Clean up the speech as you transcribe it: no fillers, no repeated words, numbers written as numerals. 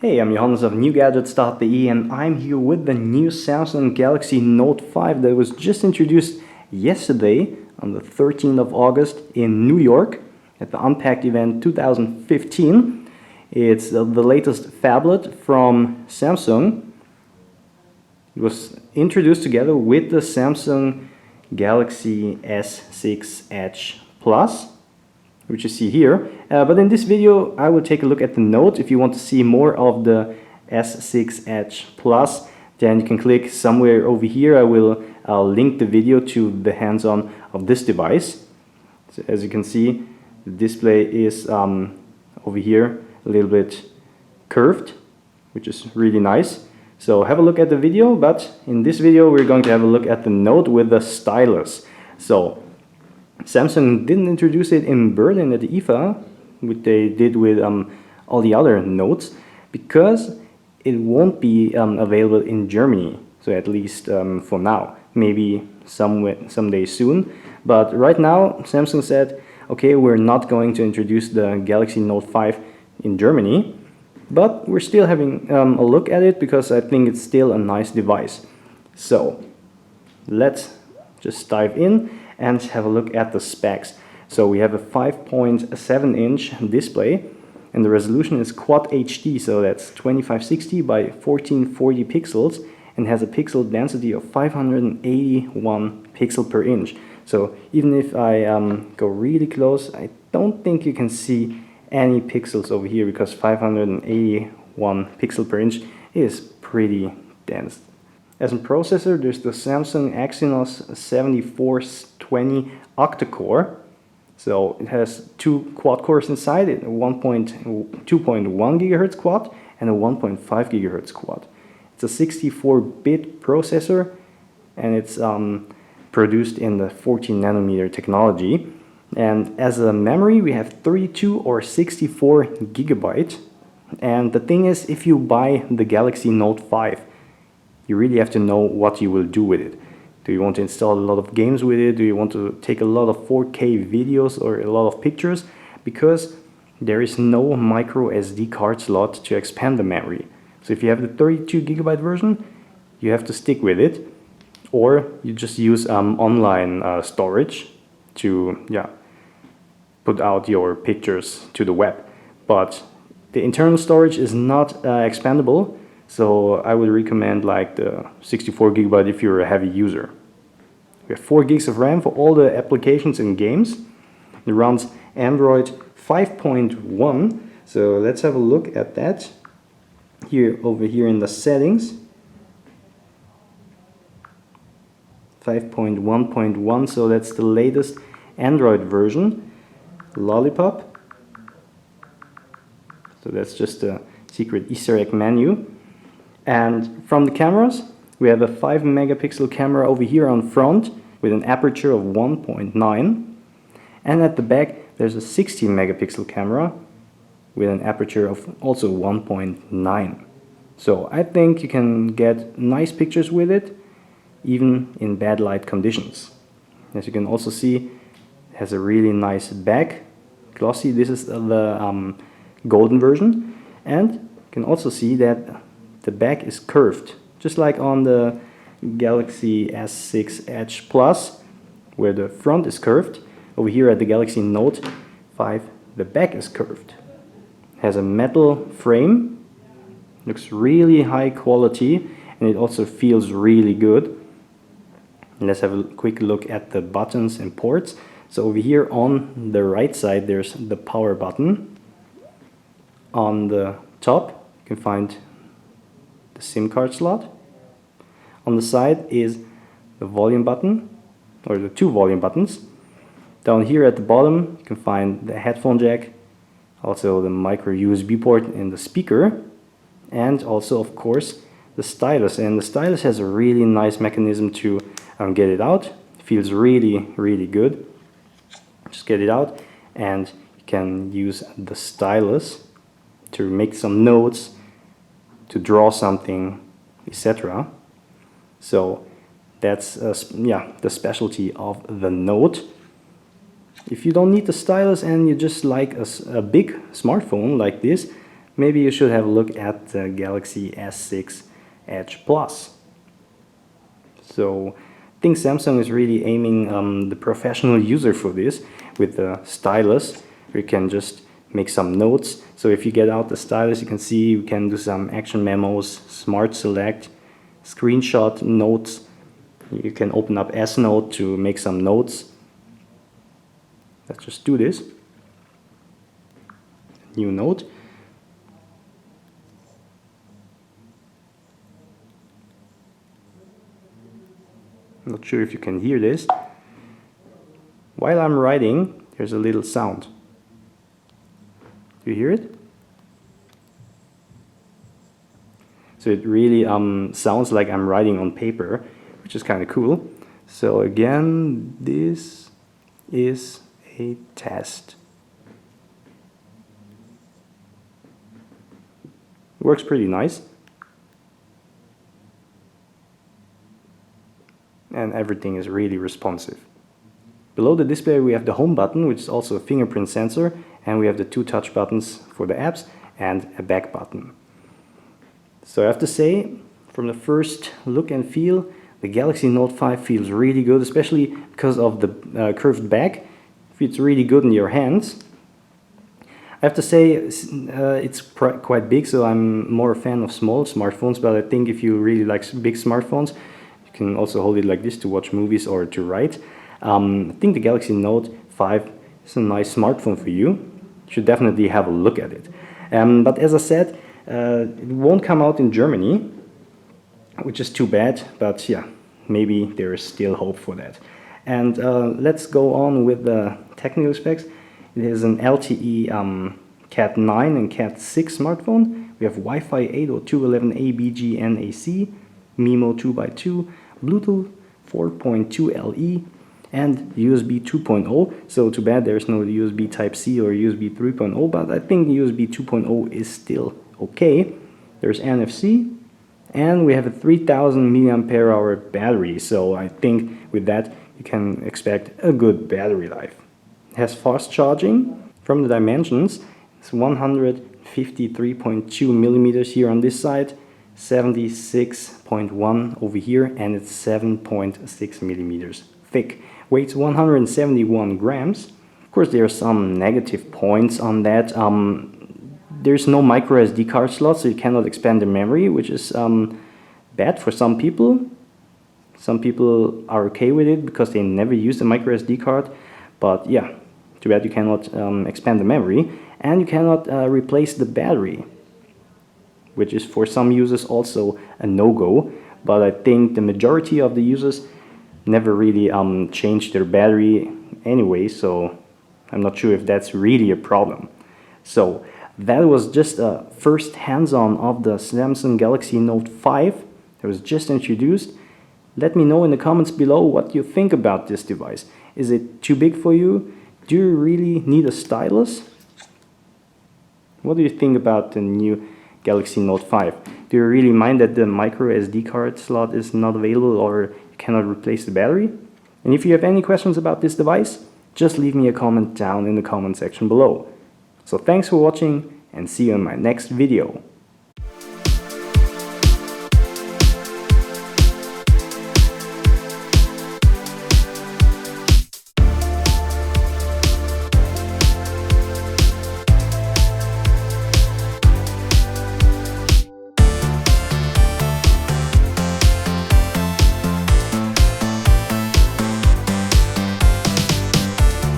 Hey, I'm Johannes of NewGadgets.de and I'm here with the new Samsung Galaxy Note 5 that was just introduced yesterday on the 13th of August in New York at the Unpacked event 2015. It's the latest phablet from Samsung. It was introduced together with the Samsung Galaxy S6 Edge Plus, which you see here. But in this video I will take a look at the Note. If you want to see more of the S6 Edge Plus, then you can click somewhere over here. I'll link the video to the hands-on of this device. So as you can see, the display is over here a little bit curved, which is really nice. So have a look at the video, but in this video we're going to have a look at the Note with the stylus. So Samsung didn't introduce it in Berlin at the IFA, which they did with all the other Notes, because it won't be available in Germany. So at least for now, maybe someday soon. But right now Samsung said, okay, we're not going to introduce the Galaxy Note 5 in Germany, but we're still having a look at it because I think it's still a nice device. So let's just dive in and have a look at the specs. So we have a 5.7-inch display and the resolution is Quad HD, so that's 2560 by 1440 pixels and has a pixel density of 581 pixel per inch. So even if I go really close, I don't think you can see any pixels over here because 581 pixel per inch is pretty dense. As a processor, there's the Samsung Exynos 7420 octa-core. So it has two quad cores inside it, a 2.1 GHz quad and a 1.5 GHz quad. It's a 64-bit processor and it's produced in the 14 nanometer technology. And as a memory, we have 32 or 64 gigabyte. And the thing is, if you buy the Galaxy Note 5, you really have to know what you will do with it. Do you want to install a lot of games with it? Do you want to take a lot of 4K videos or a lot of pictures? Because there is no micro SD card slot to expand the memory. So if you have the 32 gigabyte version, you have to stick with it. Or you just use online storage to put out your pictures to the web. But the internal storage is not expandable. So I would recommend like the 64 gigabyte if you're a heavy user. We have 4 gigs of RAM for all the applications and games. It runs Android 5.1. So let's have a look at that over here in the settings. 5.1.1, so that's the latest Android version. Lollipop. So that's just a secret Easter egg menu. And from the cameras, we have a 5 megapixel camera over here on front with an aperture of 1.9. And at the back, there's a 16 megapixel camera with an aperture of also 1.9. So I think you can get nice pictures with it, even in bad light conditions. As you can also see, it has a really nice back, glossy. This is the golden version. And you can also see that the back is curved, just like on the Galaxy S6 Edge Plus, where the front is curved. Over here at the Galaxy Note 5, the back is curved. It has a metal frame, looks really high quality, and it also feels really good. And let's have a quick look at the buttons and ports. So over here on the right side, there's the power button. On the top, you can find the SIM card slot. On the side is the volume button, or the 2 volume buttons. Down here at the bottom you can find the headphone jack, also the micro USB port and the speaker, and also of course the stylus. And the stylus has a really nice mechanism to get it out. It feels really good. Just get it out and you can use the stylus to make some notes, to draw something, etc. So that's the specialty of the Note. If you don't need the stylus and you just like a big smartphone like this, maybe you should have a look at the Galaxy S6 Edge Plus. So I think Samsung is really aiming the professional user for this with the stylus. You can just make some notes. So if you get out the stylus, you can see you can do some action memos, smart select, screenshot notes. You can open up S Note to make some notes. Let's just do this. New note. I'm not sure if you can hear this. While I'm writing, there's a little sound. Do you hear it? So it really sounds like I'm writing on paper, which is kind of cool. So again, this is a test. Works pretty nice. And everything is really responsive. Below the display we have the home button, which is also a fingerprint sensor, and we have the 2 touch buttons for the apps and a back button. So I have to say, from the first look and feel, the Galaxy Note 5 feels really good, especially because of the curved back. It feels really good in your hands. I have to say it's quite big, so I'm more a fan of small smartphones, but I think if you really like big smartphones, you can also hold it like this to watch movies or to write. I think the Galaxy Note 5 is a nice smartphone for you. You should definitely have a look at it. But as I said, it won't come out in Germany, which is too bad, but yeah, maybe there is still hope for that. And let's go on with the technical specs. It is an LTE Cat 9 and Cat 6 smartphone. We have Wi-Fi 802.11a BG NAC, MIMO 2x2, Bluetooth 4.2 LE, and USB 2.0. So too bad there's no USB Type-C or USB 3.0, but I think USB 2.0 is still okay. There's NFC, and we have a 3000 mAh battery, so I think with that you can expect a good battery life. It has fast charging. From the dimensions, it's 153.2 millimeters here on this side, 76.1 over here, and it's 7.6 millimeters thick. Weighs 171 grams. Of course, there are some negative points on that. There's no micro SD card slot, so you cannot expand the memory, which is bad for some people. Some people are okay with it because they never use a micro SD card, but yeah, too bad you cannot expand the memory, and you cannot replace the battery, which is for some users also a no-go. But I think the majority of the users never really changed their battery anyway, so I'm not sure if that's really a problem. So that was just a first hands-on of the Samsung Galaxy Note 5 that was just introduced. Let me know in the comments below what you think about this device. Is it too big for you? Do you really need a stylus? What do you think about the new Galaxy Note 5? Do you really mind that the micro SD card slot is not available or you cannot replace the battery? And if you have any questions about this device, just leave me a comment down in the comment section below. So thanks for watching, and see you in my next video.